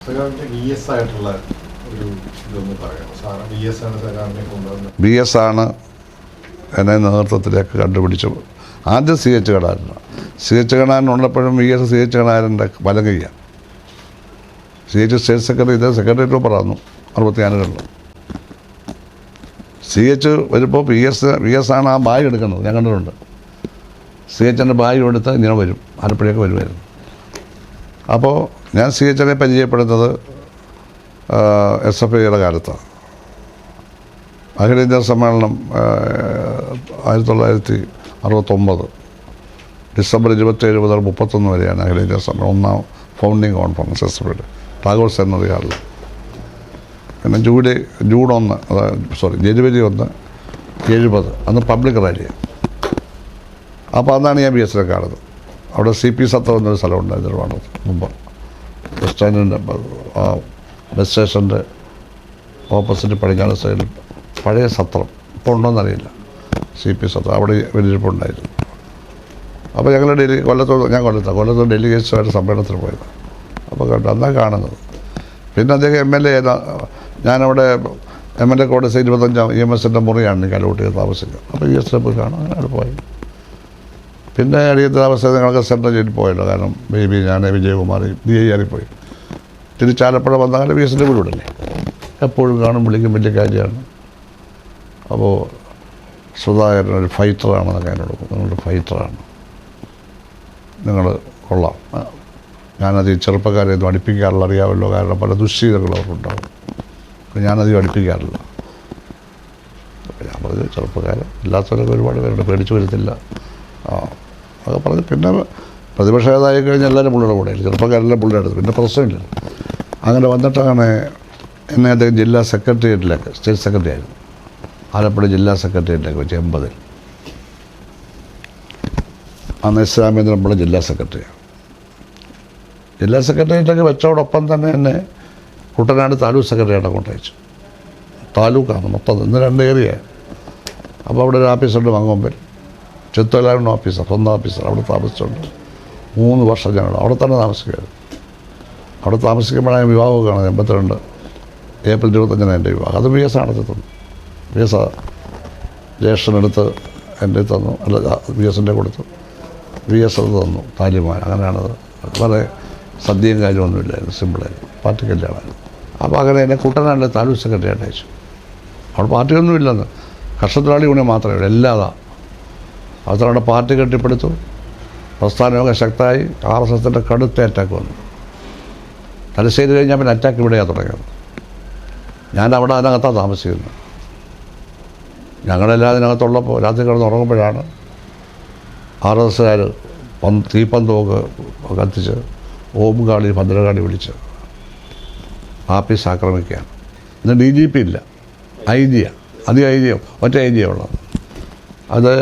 B S ആണ് എന്നെ നേതൃത്വത്തിലേക്ക് കണ്ടുപിടിച്ചത്. ആദ്യം സി എച്ച് കണാരനാണ്. സി എച്ച് കണാരനുള്ളപ്പോഴും വി എസ് സി എച്ച് കണാരൻ്റെ വലം കയ്യാണ്. സി എച്ച് സ്റ്റേറ്റ് സെക്രട്ടറി ഇതേ സെക്രട്ടേറിയറ്റ് പറന്നു 64 സി എച്ച് വരുമ്പോൾ വി എസ് ആണ് ആ ബാഗ് എടുക്കുന്നത്. ഞാൻ കണ്ടിട്ടുണ്ട്. സി എച്ചിൻ്റെ ബാഗ് എടുത്ത് ഇങ്ങനെ വരും, ആലപ്പുഴയൊക്കെ വരുമായിരുന്നു. അപ്പോൾ ഞാൻ സി എച്ചിനെ പരിചയപ്പെടുന്നത് SFIയുടെ കാലത്താണ്. അഖിലേന്ത്യാ സമ്മേളനം 1969 ഡിസംബർ 27 മുതൽ 31 വരെയാണ് അഖിലേന്ത്യാ സമ്മേളനം. ഒന്നാം ഫൗണ്ടിങ് കോൺഫറൻസ് SFIയുടെ ടാഗോർ സെമിനാറി ഹാളിൽ. പിന്നെ ജനുവരി 1 70 അന്ന് പബ്ലിക് റാലിയാണ്. അപ്പോൾ അന്നാണ് ഞാൻ ബി എസിനെ കാണുന്നത്. അവിടെ CP സത്രം എന്നൊരു സ്ഥലമുണ്ടായിരുന്നു നിർവ്വാണത്ത് മുമ്പ്. ബസ് സ്റ്റാൻഡിൻ്റെ ബസ് സ്റ്റേഷൻ്റെ ഓപ്പോസിറ്റ് പടിഞ്ഞാറ് സൈഡിൽ പഴയ സത്രം ഇപ്പോൾ ഉണ്ടോയെന്നറിയില്ല. CP സത്രം അവിടെ വലിയിരിപ്പുണ്ടായിരുന്നു. അപ്പോൾ ഞങ്ങൾ ഞാൻ കൊല്ലത്ത് ഡെലിഗേറ്റ്സുമായിട്ട് സമ്മേളനത്തിന് പോയത്. അപ്പോൾ അന്നാ കാണുന്നത്. പിന്നെ അദ്ദേഹം MLA ഞാനവിടെ MLA കോടതി 25 EMSൻ്റെ മുറിയാണ് എനിക്ക് അലോട്ട് ചെയ്ത് താമസിക്കുക. അപ്പോൾ ES പോയി കാണാം. അങ്ങനെ അവിടെ പോയി. പിന്നെ അടിയന്തരാവസ്ഥ ഞങ്ങൾക്ക് സെൻട്രൽ ജയിലിൽ പോയല്ലോ. കാരണം ബേബി, ഞാൻ, വിജയകുമാർ DIR പോയി. തിരിച്ചാലപ്പുഴ വന്നാൽ BSൻ്റെ വീടല്ലേ, എപ്പോഴും കാണും, വിളിക്കും, വലിയ കാര്യമാണ്. അപ്പോൾ സുധാകരൻ ഒരു ഫൈറ്ററാണെന്നൊക്കെ എന്നോട്, നിങ്ങളൊരു ഫൈറ്ററാണ്, നിങ്ങൾ കൊള്ളാം. ഞാനത് ചെറുപ്പക്കാരെയൊന്നും അടുപ്പിക്കാറില്ല, അറിയാമല്ലോ. കാരണം പല ദുശ്ശീലങ്ങളും അവർക്കുണ്ടാകും. ഞാനധികം അടുപ്പിക്കാറില്ല. ഞാൻ പറഞ്ഞു ചെറുപ്പക്കാരെ ഇല്ലാത്തവരൊക്കെ ഒരുപാട് പേരുണ്ട്, പേടിച്ചു വരത്തില്ല അതൊക്കെ പറഞ്ഞു. പിന്നെ പ്രതിപക്ഷ നേതായി കഴിഞ്ഞാൽ എല്ലാവരും പുള്ളിയുടെ കൂടെ, ചെറുപ്പക്കാരെല്ലാം പുള്ളിയുടെ അടുത്ത്. പിന്നെ പ്രശ്നമില്ല. അങ്ങനെ വന്നിട്ടാണ് എന്നെ അദ്ദേഹം ജില്ലാ സെക്രട്ടേറിയറ്റിലേക്ക്, സ്റ്റേറ്റ് സെക്രട്ടറി ആയിരുന്നു, ആലപ്പുഴ ജില്ലാ സെക്രട്ടേറിയറ്റിലേക്ക് വെച്ച് 80. അന്ന് S. രാമേന്ദ്രൻ ജില്ലാ സെക്രട്ടറിയാണ്. ജില്ലാ സെക്രട്ടേറിയറ്റിലേക്ക് വെച്ചതോടൊപ്പം തന്നെ എന്നെ കുട്ടനാട് താലൂക്ക് സെക്രട്ടറിയായിട്ട് കൊണ്ടയച്ചു. താലൂക്കാണ് മൊത്തം, ഇന്ന് 2 ഏരിയ. അപ്പോൾ അവിടെ ഒരു ഓഫീസുണ്ട് മങ്ങൊമ്പിൽ, ചെത്തുവലാരുണ്ട് ഓഫീസർ, സ്വന്തം ഓഫീസർ. അവിടെ താമസിച്ചുണ്ട് 3 വർഷം. ഞങ്ങൾ അവിടെ തന്നെ താമസിക്കുകയായിരുന്നു. അവിടെ താമസിക്കുമ്പോഴാണ് വിവാഹമൊക്കെ കാണുന്നത്. 82 ഏപ്രിൽ 25 എൻ്റെ വിവാഹം. അത് BS നടത്തിത്തന്നു. BS ജ്യേഷ്ഠനെടുത്ത് എൻ്റെ തന്നു, അല്ല BSൻ്റെ കൊടുത്തു. BS അത് തന്നു, താലിമാൻ. അങ്ങനെയാണത്. വളരെ സദ്യയും കാര്യമൊന്നുമില്ലായിരുന്നു, സിമ്പിളായിരുന്നു, പാർട്ടി കല്യാണമായിരുന്നു. അപ്പോൾ അങ്ങനെ എന്നെ കുട്ടനാടിൻ്റെ താലൂക്ക് സെക്രട്ടറി ആയിട്ട് അയച്ചു. അവിടെ പാർട്ടിയൊന്നുമില്ലെന്ന്, കർഷകത്തൊഴിലാളി യൂണിയൻ മാത്രമേ ഉള്ളൂ, എല്ലാതാ. അവരുടെ പാർട്ടി കെട്ടിപ്പടുത്തു, പ്രസ്ഥാനമൊക്കെ ശക്തമായി. RSSൻ്റെ കടുത്ത അറ്റാക്ക് വന്നു. തലശ്ശേരി കഴിഞ്ഞാൽ പിന്നെ അറ്റാക്ക് ഇവിടെയാണ് തുടങ്ങിയത്. ഞാൻ അവിടെ അതിനകത്താണ് താമസിക്കുന്നത്. ഞങ്ങളെല്ലാം അതിനകത്തുള്ളപ്പോൾ രാത്രി കിടന്ന് ഉറങ്ങുമ്പോഴാണ് RSSകാർ തീപ്പന്തമൊക്കെ കത്തിച്ച് ഓംകാളി, ഭദ്രകാളി വിളിച്ച് ആഫീസ് ആക്രമിക്കുകയാണ്. ഇന്ന് DGP ഇല്ല, IG-യാണ്. അധികം IG, ഒറ്റ IG-യാണ് ഉള്ളത്. അത്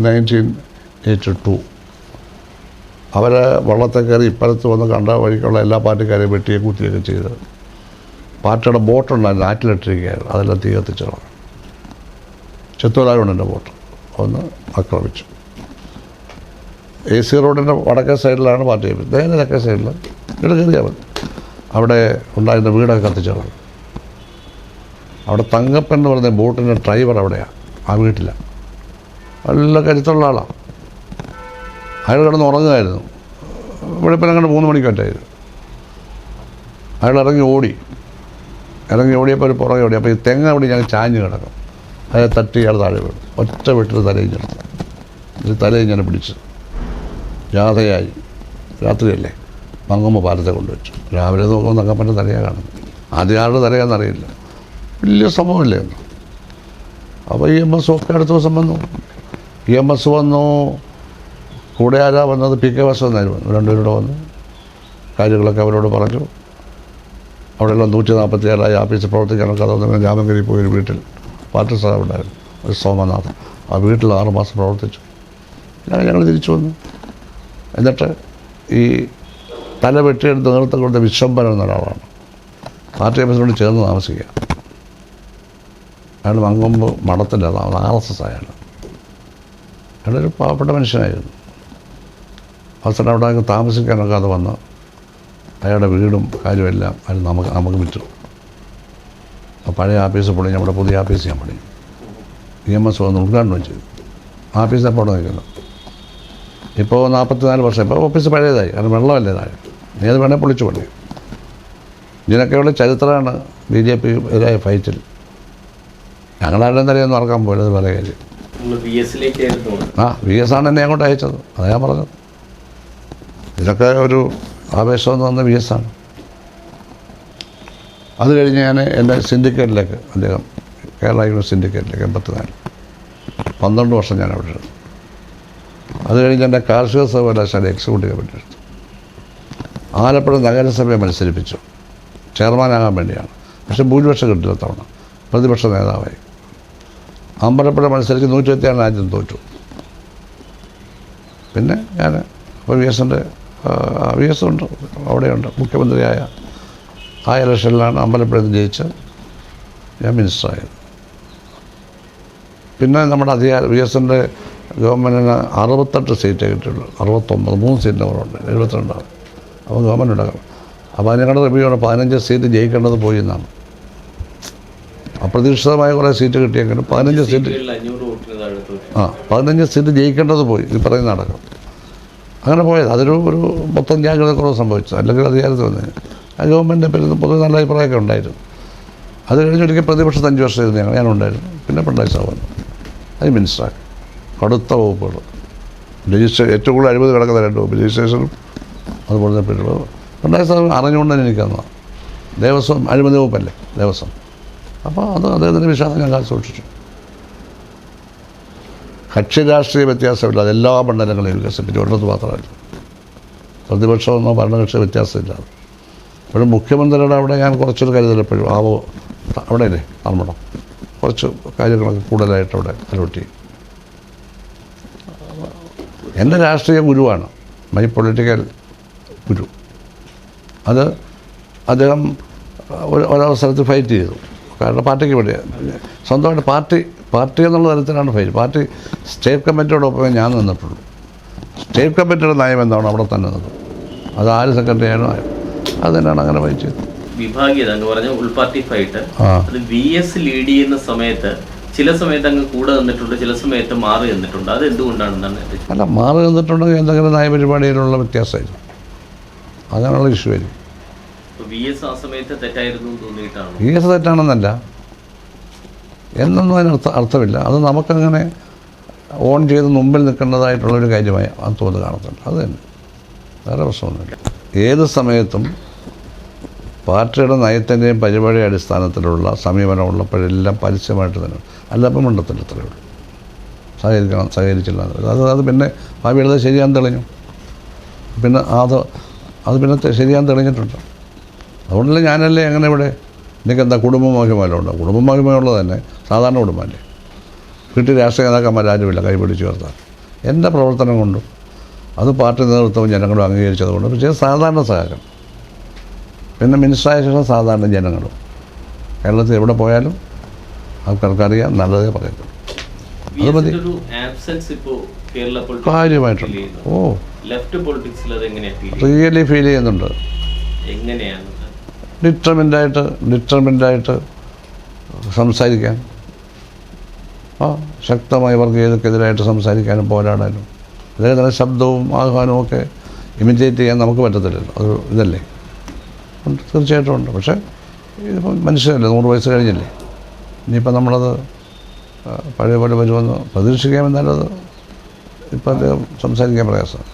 1982 അവരെ വള്ളത്തെ കയറി ഇപ്പുറത്ത് വന്ന് കണ്ട വഴിക്കുള്ള എല്ലാ പാർട്ടിക്കാരെയും വെട്ടിയും കുത്തിയൊക്കെ ചെയ്ത് പാർട്ടിയുടെ ബോട്ടുണ്ടായിരുന്നു, ആറ്റിലിട്ടിരിക്കുകയായിരുന്നു. അതെല്ലാം തീ കത്തിച്ചോളാം. ചെത്തുവലാരുണ്ട് എൻ്റെ ബോട്ട് ഒന്ന് ആക്രമിച്ചു. AC റോഡിൻ്റെ വടക്കേ സൈഡിലാണ് പാർട്ടി. നേരെ തെക്കേ സൈഡിൽ ഇവിടെ കയറിയാൽ മതി. അവിടെ ഉണ്ടായിരുന്ന വീടൊക്കെ കത്തിച്ചോളാം. അവിടെ തങ്കപ്പൻ എന്ന് പറഞ്ഞ ബോട്ടിൻ്റെ ഡ്രൈവർ അവിടെയാണ്, ആ വീട്ടിലാണ്. നല്ല കരുത്തുള്ള ആളാണ്. അയാൾ കിടന്ന് ഉറങ്ങുമായിരുന്നു. വെളുപ്പിനെ അങ്ങോട്ട് 3 മണിക്കൊറ്റായിരുന്നു. അയാൾ ഇറങ്ങി ഓടിയപ്പോൾ ഒരു പുറകെ ഓടി. അപ്പോൾ ഈ തെങ്ങ് അവിടെ ഞങ്ങൾ ചാഞ്ഞ് കിടക്കും. അയാൾ തട്ടി ഇയാൾ താഴെ വീണു. ഒറ്റ വീട്ടിൽ തലയിഞ്ഞെടുത്തു. ഇത് തലയിഞ്ഞാൽ പിടിച്ചു. ജാഥയായി. രാത്രിയല്ലേ, മങ്ങമ്മ പാലത്തെ കൊണ്ടുവച്ചു. രാവിലെ നോക്കുമ്പോൾ തങ്കപ്പൻ്റെ തലയാണ് കാണുന്നത്. ആദ്യം ആരുടെ തലയാണെന്നറിയില്ല. വലിയ സംഭവമില്ലേ എന്ന്. അപ്പോൾ EMS ഒക്കെ അടുത്ത ദിവസം വന്നു. EMS വന്നു. കൂടെ ആരാ വന്നത്? PK വാസുദേവൻ. 2 പേരോട് വന്നു. കാര്യങ്ങളൊക്കെ അവരോട് പറഞ്ഞു. അവിടെയെല്ലാം 147 ആഫീസ് പ്രവർത്തിക്കാനൊക്കെ അതൊന്നും രാമങ്കരി പോയൊരു വീട്ടിൽ പാർട്ടി സ്ഥലം ഉണ്ടായിരുന്നു, ഒരു സോമനാഥ്. ആ വീട്ടിൽ 6 മാസം പ്രവർത്തിച്ചു. ഞങ്ങൾ തിരിച്ചു വന്നു. എന്നിട്ട് ഈ തല വെട്ടിയെടുത്ത് നേതൃത്വം കൊടുത്ത വിശ്വംഭരൻ എന്നൊരാളാണ്, പാർട്ടി ഓഫീസിനോട് ചേർന്ന് താമസിക്കുക. അയാൾ മങ്ങൊമ്പ് മഠത്തിൻ്റെ RSS ആയാണ്. അയാളൊരു പാവപ്പെട്ട മനുഷ്യനായിരുന്നു. അവസരം അവിടെ താമസിക്കാനൊക്കെ അത് വന്ന് അയാളുടെ വീടും കാര്യമെല്ലാം അത് നമുക്ക് വിറ്റു. പഴയ ആഫീസ് പൊളി നമ്മുടെ പുതിയ ആഫീസ് ഞാൻ പണി EMS വന്ന് ഉദ്ഘാടനം ചെയ്തു. ആഫീസ് അപ്പോൾ അവിടെ നിൽക്കുന്നു. ഇപ്പോൾ 44 വർഷം. ഇപ്പോൾ ഓഫീസ് പഴയതായി, കാരണം വെള്ളമല്ലേ താഴെ. നീ അത് വേണേൽ പൊളിച്ചു പണി. ഇതിനൊക്കെയുള്ള ചരിത്രമാണ് BJP എതിരായ ഫൈറ്റിൽ. ഞങ്ങളാരുടെ നിലയൊന്നും നടക്കാൻ പോയില്ല. അത് പല കാര്യം. VS ആണ് എന്നെ അങ്ങോട്ട് അയച്ചത്. അതാ ഞാൻ പറഞ്ഞത്. ഇതിനൊക്കെ ഒരു ആവേശം എന്ന് പറഞ്ഞ VS ആണ്. അത് കഴിഞ്ഞ് ഞാൻ എൻ്റെ സിൻഡിക്കേറ്റിലേക്ക്, അദ്ദേഹം കേരള യൂണിവേഴ്സിറ്റി സിൻഡിക്കേറ്റിലേക്ക് 12 വർഷം ഞാൻ അവിടെ എടുത്തു. അത് കഴിഞ്ഞ് എൻ്റെ കാർഷിക സർവകലാശാല എക്സിക്യൂട്ടീവ് കമ്മിറ്റി എടുത്തു. ആലപ്പുഴ നഗരസഭയെ മത്സരിപ്പിച്ചു, ചെയർമാനാകാൻ വേണ്ടിയാണ്. പക്ഷേ ഭൂരിപക്ഷം കിട്ടില്ല തവണ. പ്രതിപക്ഷ നേതാവായി. അമ്പലപ്പുഴ മത്സരിച്ച് 127 രാജ്യം തോറ്റു. പിന്നെ ഞാൻ ഇപ്പോൾ VS ഉണ്ട്, അവിടെയുണ്ട്. മുഖ്യമന്ത്രിയായ ആ ഇലക്ഷനിലാണ് അമ്പലപ്പുഴയിൽ നിന്ന് ജയിച്ച് ഞാൻ മിനിസ്റ്ററായത്. പിന്നെ നമ്മുടെ VSൻ്റെ ഗവൺമെൻറ്റിന് 68 സീറ്റേ കിട്ടിയുള്ളൂ. 69, 3 സീറ്റിൻ്റെ കുറവുണ്ട്, 72 അപ്പോൾ ഗവൺമെൻറ് ഉണ്ടാക്കണം. അപ്പോൾ ഞങ്ങളുടെ റിവ്യൂണ് 15 സീറ്റ് ജയിക്കേണ്ടത് പോയി എന്നാണ്. അപ്രതീക്ഷിതമായ കുറേ സീറ്റ് കിട്ടിയെങ്കിലും 15 സീറ്റ് 15 സീറ്റ് ജയിക്കേണ്ടത് പോയി. ഈ പറയുന്ന നടക്കും അങ്ങനെ പോയത്. അതൊരു മൊത്തം ജാഗ്രത കുറവ് സംഭവിച്ചു. അല്ലെങ്കിൽ അധികാരത്തിൽ വന്നതിന് ആ ഗവൺമെൻറ്റിൻ്റെ പേരിൽ പൊതുവെ നല്ല അഭിപ്രായമൊക്കെ ഉണ്ടായിരുന്നു. അത് കഴിഞ്ഞൊരിക്കൽ പ്രതിപക്ഷത്ത് 5 വർഷം ഇരുന്ന് ഞാനുണ്ടായിരുന്നു. പിന്നെ പിണറായി സാർ വന്നു, അത് മിനിസ്റ്ററാക്കി. കടുത്ത വകുപ്പുകൾ, ഏറ്റവും കൂടുതൽ അഴിമതി കിടക്കുന്ന 2 വകുപ്പ്, രജിസ്ട്രേഷനും അതുപോലെ തന്നെ പിണറായി സാർ അറിഞ്ഞുകൊണ്ട് തന്നെ എനിക്ക് തന്നതാണ്. ദേവസ്വം അഴിമതി വകുപ്പല്ലേ ദേവസ്വം. അപ്പോൾ അത് അദ്ദേഹത്തിൻ്റെ വിശ്വാസം ഞാൻ കാത്തു സൂക്ഷിച്ചു. കക്ഷി രാഷ്ട്രീയ വ്യത്യാസമില്ലാതെ എല്ലാ മണ്ഡലങ്ങളെയും വികസിപ്പിച്ചു. ഒരിടത്ത് മാത്രമല്ല, പ്രതിപക്ഷമെന്നോ ഭരണകക്ഷി വ്യത്യാസമില്ലാതെ. ഇപ്പോഴും മുഖ്യമന്ത്രിയുടെ അവിടെ ഞാൻ കുറച്ചൊരു കരുതലെപ്പോഴും അവിടെയല്ലേ ധർമ്മടം കുറച്ച് കാര്യങ്ങളൊക്കെ കൂടുതലായിട്ട് അവിടെ അലോട്ട് ചെയ്യും. എൻ്റെ രാഷ്ട്രീയ ഗുരുവാണ്, മൈ പൊളിറ്റിക്കൽ ഗുരു. അത് അദ്ദേഹം ഒരവസരത്തിൽ ഫൈറ്റ് ചെയ്തു. കാരണം പാർട്ടിക്ക് വേണ്ടിയാണ്. സ്വന്തമായിട്ട് പാർട്ടി എന്നുള്ള തരത്തിലാണ് ഫൈറ്റ്. പാർട്ടി സ്റ്റേറ്റ് കമ്മിറ്റിയോടൊപ്പമേ ഞാൻ നിന്നിട്ടുള്ളൂ. സ്റ്റേറ്റ് കമ്മിറ്റിയുടെ നയം എന്താണ് അവിടെ തന്നെ നിന്നത്. അത് ആര് സെക്രട്ടറി ആയാലും അത് തന്നെയാണ് അങ്ങനെ ഫൈറ്റ് ചെയ്തത്. വിഭാഗീയത എന്ന് പറഞ്ഞ ഉൾപാർട്ടി ഫൈറ്റ് അത് VS ലീഡ് ചെയ്യുന്ന സമയത്ത് ചില സമയത്ത് അങ്ങ് കൂടെ നിന്നിട്ടുണ്ട്, ചില സമയത്ത് മാറി നിന്നിട്ടുണ്ട്. അത് എന്തുകൊണ്ടാണെന്നാണ്? അല്ല, മാറി നിന്നിട്ടുണ്ടെങ്കിൽ എന്തെങ്കിലും നയപരിപാടിയിലുള്ള വ്യത്യാസമായിരുന്നു, അങ്ങനെയുള്ള ഇഷ്യൂ ആയിരുന്നു. VS ആ സമയത്ത് തെറ്റായിരുന്നു തോന്നിയിട്ടാണ്? VS തെറ്റാണെന്നല്ല, എന്നൊന്നും അതിന് അർത്ഥമില്ല. അത് നമുക്കങ്ങനെ ഓൺ ചെയ്ത് മുമ്പിൽ നിൽക്കേണ്ടതായിട്ടുള്ളൊരു കാര്യമായി അത് തോന്നുന്നു കാണുന്നുണ്ട്. അത് തന്നെ, വേറെ പ്രശ്നമൊന്നുമില്ല. ഏത് സമയത്തും പാർട്ടിയുടെ നയത്തിൻ്റെയും പരിപാടി അടിസ്ഥാനത്തിലുള്ള സമീപനമുള്ളപ്പോഴെല്ലാം പരസ്യമായിട്ട് തന്നെ, അല്ലപ്പം മണ്ടത്തിൻ്റെ അത്രയേ ഉള്ളൂ. സഹകരിച്ചില്ല അത് പിന്നെ ഭാവിയിൽ ശരിയാൻ തെളിഞ്ഞു. പിന്നെ അത് പിന്നെ ശരിയാൻ തെളിഞ്ഞിട്ടുണ്ട്. അതുകൊണ്ടല്ലേ ഞാനല്ലേ അങ്ങനെ ഇവിടെ എനിക്കെന്താ കുടുംബമഹിമല്ലോ ഉണ്ടോ? കുടുംബമഹിമയുള്ളത് തന്നെ സാധാരണ കുടുംബമല്ലേ. വീട്ടിൽ രാഷ്ട്രീയ നേതാക്കന്മാർ ആരുമില്ല കൈപിടിച്ച് ചേർത്താൽ. എൻ്റെ പ്രവർത്തനം കൊണ്ടും അത് പാർട്ടി നേതൃത്വവും ജനങ്ങളും അംഗീകരിച്ചതുകൊണ്ടും പക്ഷേ സാധാരണ സഹകരണം. പിന്നെ മിനിസ്റ്ററായ ശേഷം സാധാരണ ജനങ്ങളും കേരളത്തിൽ എവിടെ പോയാലും ആൾക്കാർക്കറിയാം, നല്ലതേ പറയുള്ളൂ. അത് മതി. കാര്യമായിട്ടുണ്ട്. റിയലി ഫീൽ ചെയ്യുന്നുണ്ട്. ഡിറ്റർമിൻ്റായിട്ട് സംസാരിക്കാൻ, ശക്തമായി വർഗീയതക്കെതിരായിട്ട് സംസാരിക്കാനും പോരാടാനും, അതേപോലെ ശബ്ദവും ആഹ്വാനവും ഒക്കെ ഇമിറ്റേറ്റ് ചെയ്യാൻ നമുക്ക് പറ്റത്തില്ലല്ലോ. അത് ഇതല്ലേ, തീർച്ചയായിട്ടും ഉണ്ട്. പക്ഷേ ഇതിപ്പോൾ മനുഷ്യരല്ലേ, 100 വയസ്സ് കഴിഞ്ഞില്ലേ. ഇനിയിപ്പോൾ നമ്മളത് പഴയ പോലെ വരുമെന്ന് പ്രതീക്ഷിക്കാമെന്നാലത് ഇപ്പം അദ്ദേഹം സംസാരിക്കാൻ പ്രയാസമാണ്.